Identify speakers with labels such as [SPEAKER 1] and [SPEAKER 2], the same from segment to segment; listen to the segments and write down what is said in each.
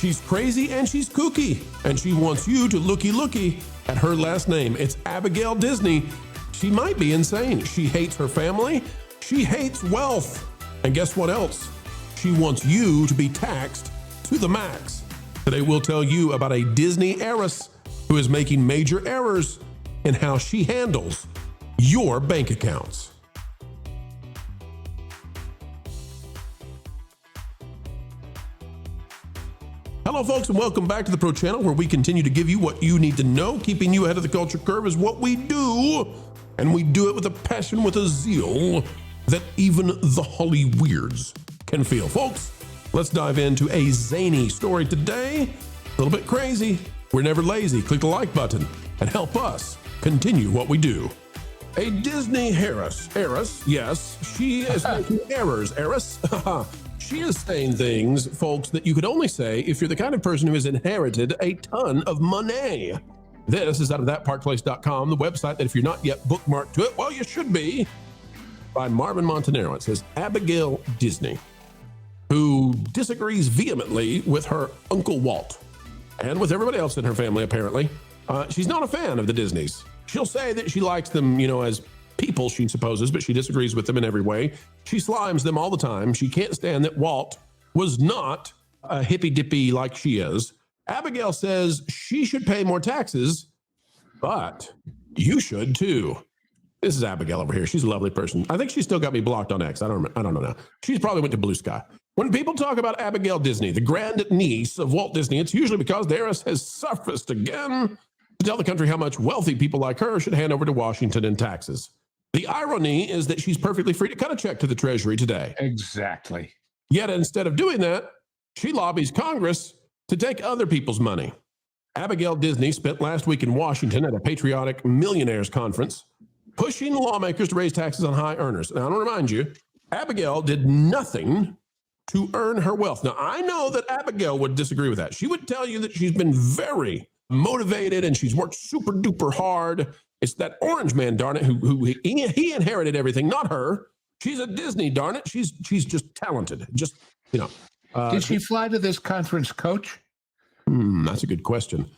[SPEAKER 1] She's crazy and she's kooky, and she wants you to looky at her last name. It's Abigail Disney. She might be insane. She hates her family. She hates wealth. And guess what else? She wants you to be taxed to the max. Today we'll tell you about a Disney heiress who is making major errors in how she handles your bank accounts. Hello, folks, and welcome back to the Pro Channel, where we continue to give you what you need to know. Keeping you ahead of the culture curve is what we do, and we do it with a passion, with a zeal that even the Holly Weirds can feel. Folks, let's dive into a zany story today. A little bit crazy. We're never lazy. Click the like button and help us continue what we do. A Disney heiress, yes, she is making errors. Heiress, she is saying things, folks, that you could only say if you're the kind of person who has inherited a ton of money. This is out of thatparkplace.com, the website that if you're not yet bookmarked to it, well, you should be, by Marvin Montanaro. It says Abigail Disney, who disagrees vehemently with her Uncle Walt and with everybody else in her family, apparently. She's not a fan of the Disneys. She'll say that she likes them, as people, she supposes, but she disagrees with them in every way. She slimes them all the time. She can't stand that Walt was not a hippy-dippy like she is. Abigail says she should pay more taxes, but you should too. This is Abigail over here. She's a lovely person. I think she's still got me blocked on X. I don't know now. She's probably went to Blue Sky. When people talk about Abigail Disney, the grand niece of Walt Disney, it's usually because the heiress has surfaced again to tell the country how much wealthy people like her should hand over to Washington in taxes. The irony is that she's perfectly free to cut a check to the Treasury today.
[SPEAKER 2] Exactly.
[SPEAKER 1] Yet instead of doing that, she lobbies Congress to take other people's money. Abigail Disney spent last week in Washington at a patriotic millionaires conference, pushing lawmakers to raise taxes on high earners. Now, I want to remind you, Abigail did nothing to earn her wealth. Now, I know that Abigail would disagree with that. She would tell you that she's been very motivated and she's worked super duper hard. It's that orange man, darn it, who he inherited everything, not her. She's a Disney, darn it. She's just talented. Just,
[SPEAKER 2] Did she fly to this conference, Coach?
[SPEAKER 1] That's a good question.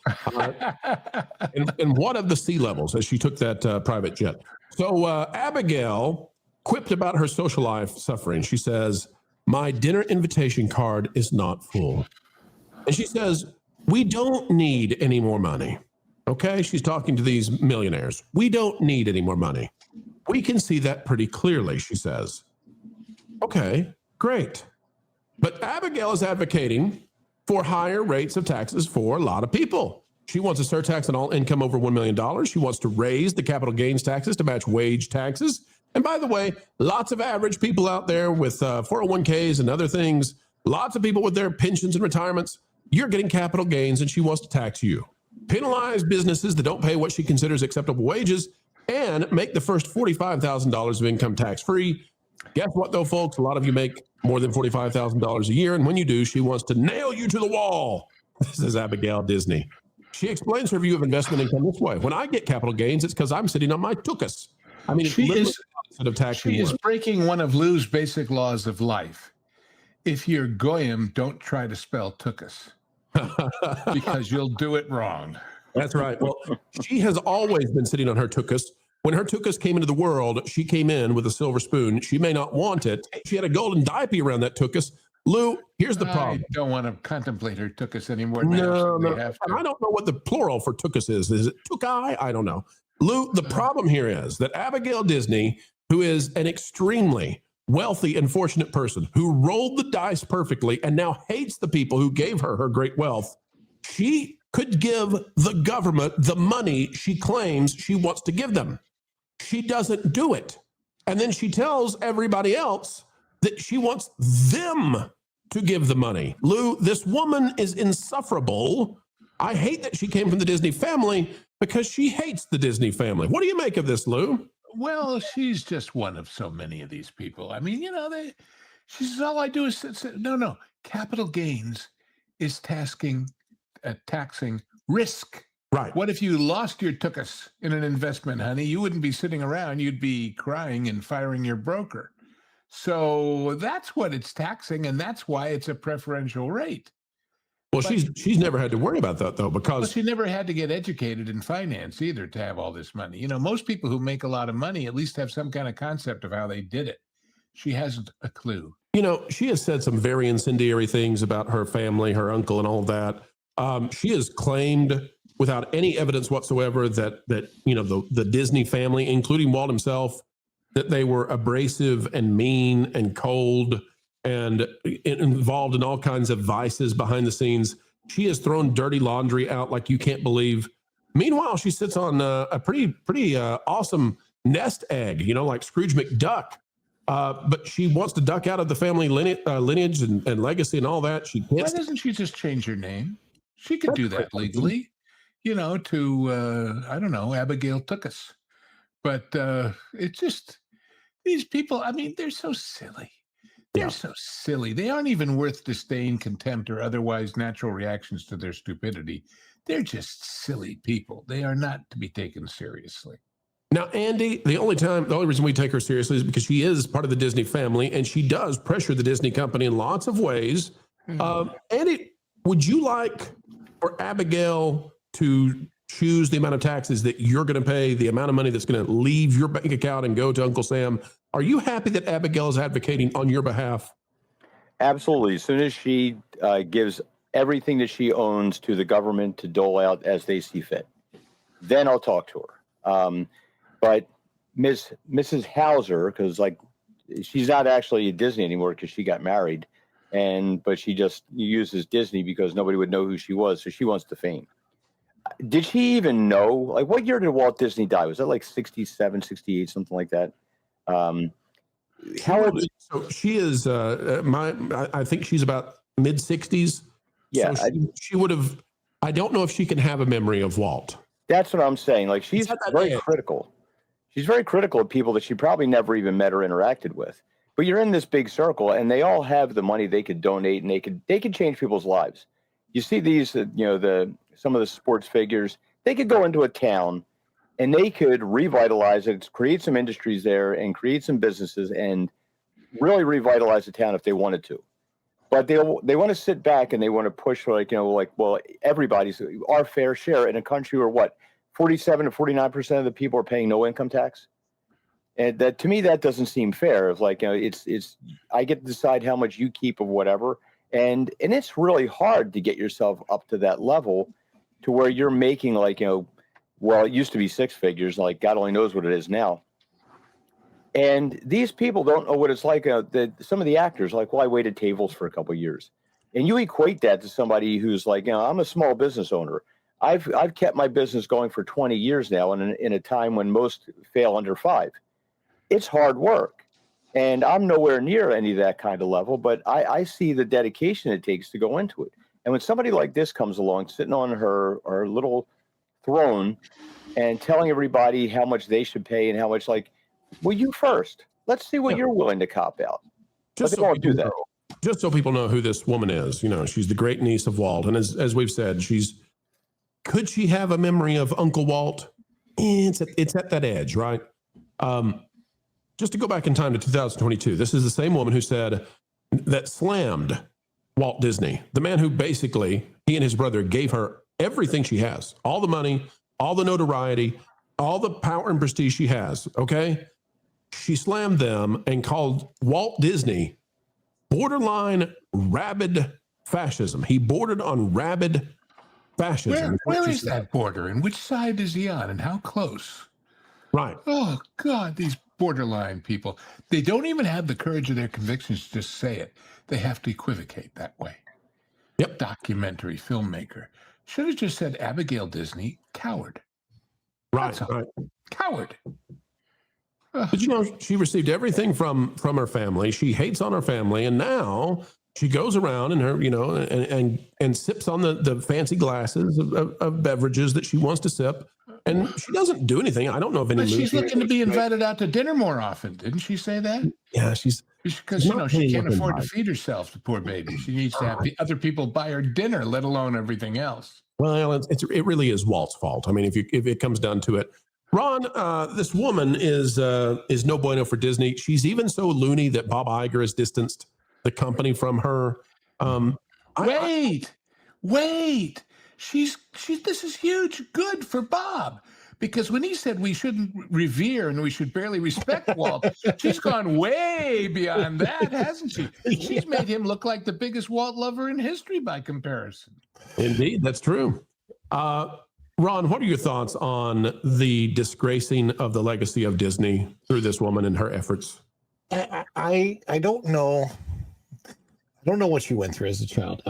[SPEAKER 1] And what of the sea levels as she took that private jet? So Abigail quipped about her social life suffering. She says, "My dinner invitation card is not full." And she says, "We don't need any more money." Okay, she's talking to these millionaires. "We don't need any more money. We can see that pretty clearly," she says. Okay, great. But Abigail is advocating for higher rates of taxes for a lot of people. She wants a surtax on all income over $1 million. She wants to raise the capital gains taxes to match wage taxes. And by the way, lots of average people out there with 401ks and other things, lots of people with their pensions and retirements, you're getting capital gains and she wants to tax you. Penalize businesses that don't pay what she considers acceptable wages and make the first $45,000 of income tax-free. Guess what, though, folks? A lot of you make more than $45,000 a year, and when you do, she wants to nail you to the wall. This is Abigail Disney. She explains her view of investment income this way. When I get capital gains, it's because I'm sitting on my tuchus. I mean, it's literally instead of taxing.
[SPEAKER 2] She is breaking one of Lou's basic laws of life. If you're goyim, don't try to spell tuchus. Because you'll do it wrong.
[SPEAKER 1] That's right. Well, she has always been sitting on her tuchus. When her tuchus came into the world, she came in with a silver spoon. She may not want it. She had a golden diaper around that tuchus. Lou, here's the problem.
[SPEAKER 2] I don't want to contemplate her tuchus anymore.
[SPEAKER 1] No. I don't know what the plural for tuchus is. Is it tukai? I don't know. Lou, the problem here is that Abigail Disney, who is an extremely wealthy and fortunate person who rolled the dice perfectly and now hates the people who gave her her great wealth, she could give the government the money she claims she wants to give them. She doesn't do it. And then she tells everybody else that she wants them to give the money. Lou, this woman is insufferable. I hate that she came from the Disney family because she hates the Disney family. What do you make of this, Lou?
[SPEAKER 2] Well, she's just one of so many of these people. I mean, she says, all I do is no. Capital gains is taxing risk.
[SPEAKER 1] Right.
[SPEAKER 2] What if you lost your tuchus in an investment, honey? You wouldn't be sitting around. You'd be crying and firing your broker. So that's what it's taxing, and that's why it's a preferential rate.
[SPEAKER 1] Well, she's never had to worry about that though,
[SPEAKER 2] Well,
[SPEAKER 1] because
[SPEAKER 2] she never had to get educated in finance either to have all this money. You know, most people who make a lot of money at least have some kind of concept of how they did it. She hasn't a clue.
[SPEAKER 1] you know, she has said some very incendiary things about her family, her uncle, and all of that. She has claimed, without any evidence whatsoever, that you know the Disney family, including Walt himself, that they were abrasive and mean and cold and involved in all kinds of vices behind the scenes. She has thrown dirty laundry out like you can't believe. Meanwhile, she sits on a pretty awesome nest egg, you know, like Scrooge McDuck. But she wants to duck out of the family lineage and legacy and all that. She
[SPEAKER 2] Why
[SPEAKER 1] can't.
[SPEAKER 2] doesn't she just change her name? She could do that legally, you know, to, I don't know, Abigail Tookus. But it's just, these people, I mean, they're so silly. They're so silly. They aren't even worth disdain, contempt, or otherwise natural reactions to their stupidity. They're just silly people. They are not to be taken seriously.
[SPEAKER 1] Now, Andy, the only reason we take her seriously is because she is part of the Disney family and she does pressure the Disney company in lots of ways. Andy, would you like for Abigail to choose the amount of taxes that you're going to pay, the amount of money that's going to leave your bank account and go to Uncle Sam? Are you happy that Abigail is advocating on your behalf?
[SPEAKER 3] Absolutely. As soon as she gives everything that she owns to the government to dole out as they see fit, then I'll talk to her. But Mrs. Hauser, because like she's not actually at Disney anymore because she got married, but she just uses Disney because nobody would know who she was, so she wants the fame. Did she even know? Like, what year did Walt Disney die? Was that like 67, 68, something like that?
[SPEAKER 1] So she is I think she's about mid 60s.
[SPEAKER 3] Yeah,
[SPEAKER 1] so she would have. I don't know if she can have a memory of Walt.
[SPEAKER 3] That's what I'm saying. Like, she's very critical. She's very critical of people that she probably never even met or interacted with. But you're in this big circle, and they all have the money they could donate, and they could change people's lives. You see these, some of the sports figures. They could go into a town, and they could revitalize it, create some industries there, and create some businesses, and really revitalize the town if they wanted to. But they want to sit back and they want to push well, everybody's our fair share in a country where 47 to 49% of the people are paying no income tax. And that, to me, that doesn't seem fair. It's like, it's I get to decide how much you keep of whatever. And it's really hard to get yourself up to that level to where you're making it used to be six figures, like God only knows what it is now. And these people don't know what it's like. Some of the actors I waited tables for a couple of years. And you equate that to somebody who's like, I'm a small business owner. I've kept my business going for 20 years now in a time when most fail under 5. It's hard work. And I'm nowhere near any of that kind of level, but I see the dedication it takes to go into it. And when somebody like this comes along, sitting on her little throne and telling everybody how much they should pay and how much, you first. Let's see what you're willing to cop out.
[SPEAKER 1] Just so people know who this woman is, she's the great niece of Walt. And as we've said, could she have a memory of Uncle Walt? It's at that edge, right? Just to go back in time to 2022, this is the same woman who slammed Walt Disney, the man who basically, he and his brother gave her everything she has, all the money, all the notoriety, all the power and prestige she has, okay? She slammed them and called Walt Disney borderline rabid fascism. He bordered on rabid fascism.
[SPEAKER 2] Where is that border, and which side is he on, and how close?
[SPEAKER 1] Right.
[SPEAKER 2] Oh, God, these borderline people. They don't even have the courage of their convictions to just say it. They have to equivocate that way.
[SPEAKER 1] Yep.
[SPEAKER 2] Documentary filmmaker. Should have just said Abigail Disney, coward.
[SPEAKER 1] Right.
[SPEAKER 2] Coward.
[SPEAKER 1] But she received everything from her family. She hates on her family, and now she goes around and her, and sips on the fancy glasses of beverages that she wants to sip, and she doesn't do anything. I don't know if any.
[SPEAKER 2] But she's looking to be invited out to dinner more often. Didn't she say that?
[SPEAKER 1] Yeah,
[SPEAKER 2] because she can't afford to feed herself, the poor baby. She needs to have other people buy her dinner, let alone everything else.
[SPEAKER 1] Well, it really is Walt's fault. I mean, if it comes down to it. Ron, this woman is no bueno for Disney. She's even so loony that Bob Iger has distanced the company from her.
[SPEAKER 2] wait, this is huge, good for Bob. Because when he said we shouldn't revere and we should barely respect Walt, she's gone way beyond that, hasn't she? She's made him look like the biggest Walt lover in history by comparison.
[SPEAKER 1] Indeed, that's true. Ron, what are your thoughts on the disgracing of the legacy of Disney through this woman and her efforts?
[SPEAKER 4] I don't know. I don't know what she went through as a child.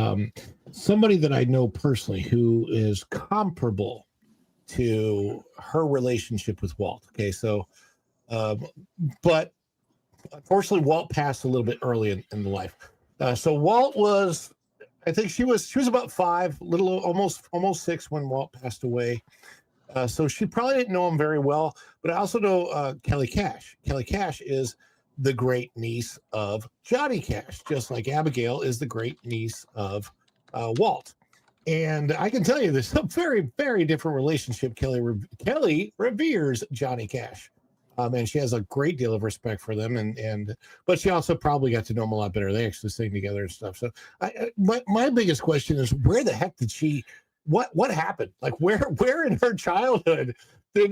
[SPEAKER 4] Somebody that I know personally who is comparable to her relationship with Walt. Okay, so, but unfortunately, Walt passed a little bit early in the life. So Walt was, I think she was about 5, almost 6 when Walt passed away. So she probably didn't know him very well. But I also know Kelly Cash. Kelly Cash is the great niece of Johnny Cash, just like Abigail is the great niece of Walt. And I can tell you, there's a very, very different relationship. Kelly reveres Johnny Cash, and she has a great deal of respect for them. But she also probably got to know him a lot better. They actually sing together and stuff. So, my biggest question is, where the heck did she? What happened? Like, where in her childhood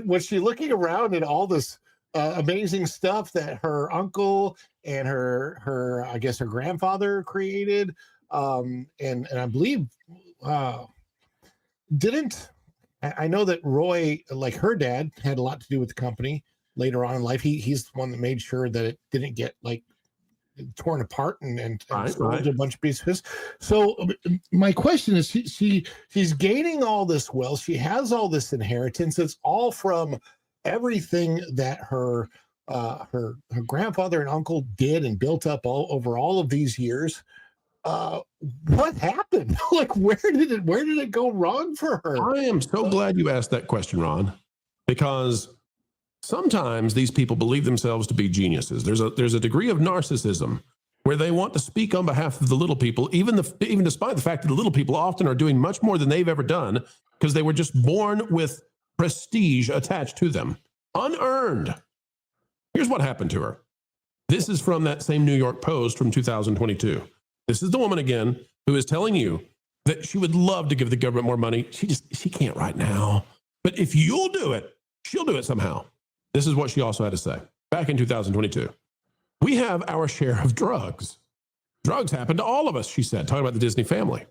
[SPEAKER 4] was she looking around at all this amazing stuff that her uncle and her I guess her grandfather created? And I believe. I know that Roy, like her dad, had a lot to do with the company later on in life. He's the one that made sure that it didn't get like torn apart and sold a bunch of pieces. So my question is, she's gaining all this wealth. She has all this inheritance. It's all from everything that her grandfather and uncle did and built up over all of these years. What happened? Like, where did it go wrong for her?
[SPEAKER 1] I am so glad you asked that question, Ron, because sometimes these people believe themselves to be geniuses. There's a degree of narcissism where they want to speak on behalf of the little people, even despite the fact that the little people often are doing much more than they've ever done because they were just born with prestige attached to them, unearned. Here's what happened to her. This is from that same New York Post from 2022. This is the woman again who is telling you that she would love to give the government more money. She can't right now. But if you'll do it, she'll do it somehow. This is what she also had to say back in 2022. We have our share of drugs. Drugs happen to all of us, she said, talking about the Disney family.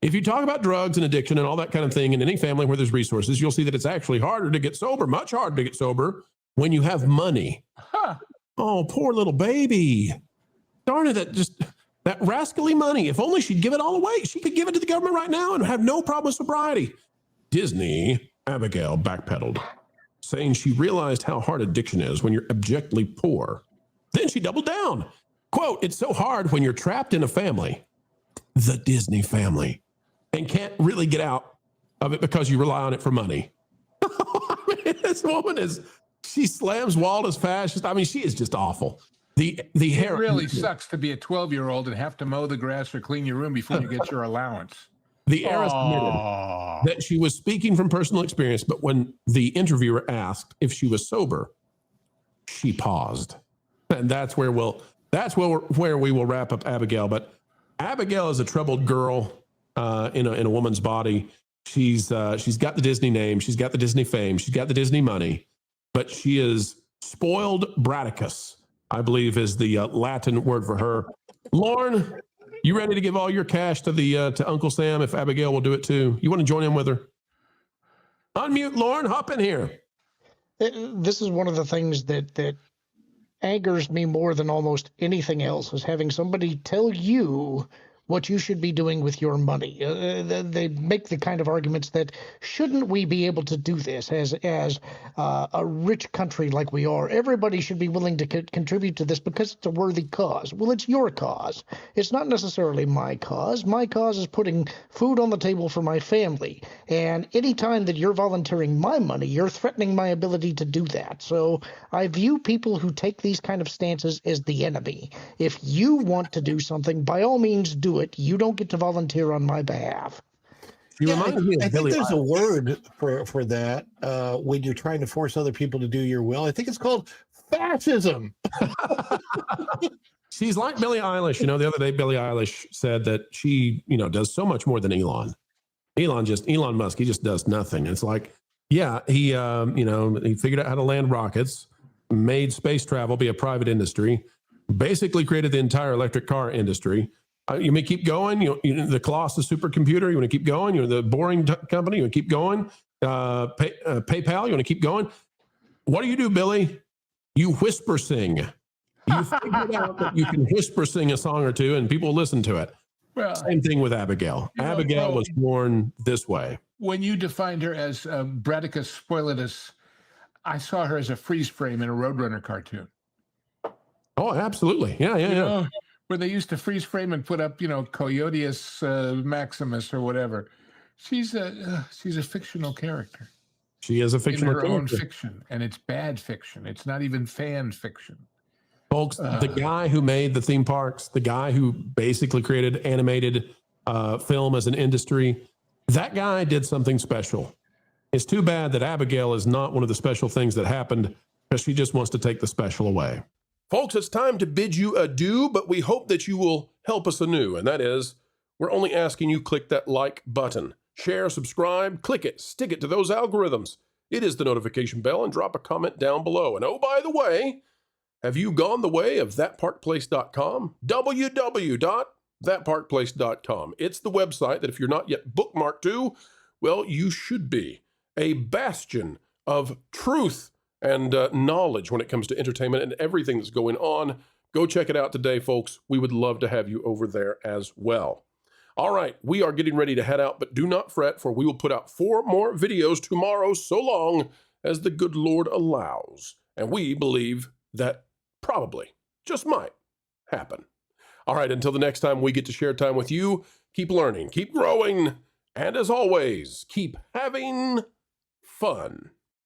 [SPEAKER 1] If you talk about drugs and addiction and all that kind of thing in any family where there's resources, you'll see that it's actually harder to get sober, much harder to get sober when you have money. Huh. Oh, poor little baby. Darn it, that rascally money. If only she'd give it all away. She could give it to the government right now and have no problem with sobriety. Disney, Abigail backpedaled, saying she realized how hard addiction is when you're abjectly poor. Then she doubled down. Quote, it's so hard when you're trapped in a family, the Disney family, and can't really get out of it because you rely on it for money. I mean, this woman she slams Walt as fascist. I mean, she is just awful. It
[SPEAKER 2] really sucks to be a 12-year-old and have to mow the grass or clean your room before you get your allowance.
[SPEAKER 1] The heiress admitted that she was speaking from personal experience, but when the interviewer asked if she was sober, she paused. And that's where we will wrap up Abigail. But Abigail is a troubled girl in a woman's body. She's got the Disney name, she's got the Disney fame, she's got the Disney money, but she is spoiled Bradicus, I believe is the Latin word for her. Lauren, you ready to give all your cash to Uncle Sam if Abigail will do it too? You want to join in with her? Unmute, Lauren. Hop in here.
[SPEAKER 5] This is one of the things that angers me more than almost anything else, is having somebody tell you what you should be doing with your money. They make the kind of arguments that shouldn't we be able to do this as a rich country like we are? Everybody should be willing to contribute to this because it's a worthy cause. Well, it's your cause. It's not necessarily my cause. My cause is putting food on the table for my family. And any time that you're volunteering my money, you're threatening my ability to do that. So I view people who take these kind of stances as the enemy. If you want to do something, by all means do it. You don't get to volunteer on my behalf.
[SPEAKER 4] I think there's a word for that when you're trying to force other people to do your will. I think it's called fascism.
[SPEAKER 1] She's like Billie Eilish. The other day, Billie Eilish said that she, does so much more than Elon. Elon Musk, he just does nothing. It's like, yeah, he figured out how to land rockets, made space travel be a private industry, basically created the entire electric car industry. You may keep going. The Colossus supercomputer. You want to keep going. The Boring Company. You want to keep going. PayPal. You want to keep going. What do, Billy? You whisper sing. You figured out that you can whisper sing a song or two, and people listen to it. Well, same thing with Abigail. Abigail was born this way.
[SPEAKER 2] When you defined her as Bradicus spoilatus, I saw her as a freeze frame in a Roadrunner cartoon.
[SPEAKER 1] Oh, absolutely. Yeah.
[SPEAKER 2] Where they used to freeze frame and put up, Coyoteus Maximus or whatever. She's a fictional character.
[SPEAKER 1] She is a fictional character.
[SPEAKER 2] In her own fiction, and it's bad fiction. It's not even fan fiction.
[SPEAKER 1] Folks, the guy who made the theme parks, the guy who basically created animated film as an industry, that guy did something special. It's too bad that Abigail is not one of the special things that happened, because she just wants to take the special away. Folks, it's time to bid you adieu, but we hope that you will help us anew, and that is, we're only asking you click that like button. Share, subscribe, click it, stick it to those algorithms. It is the notification bell, and drop a comment down below. And oh, by the way, have you gone the way of thatparkplace.com? www.thatparkplace.com. It's the website that if you're not yet bookmarked to, well, you should be. A bastion of truth and knowledge when it comes to entertainment and everything that's going on. Go check it out today, folks. We would love to have you over there as well. All right, we are getting ready to head out, but do not fret, for we will put out 4 more videos tomorrow, so long as the good Lord allows. And we believe that probably, just might, happen. All right, until the next time we get to share time with you, keep learning, keep growing, and as always, keep having fun.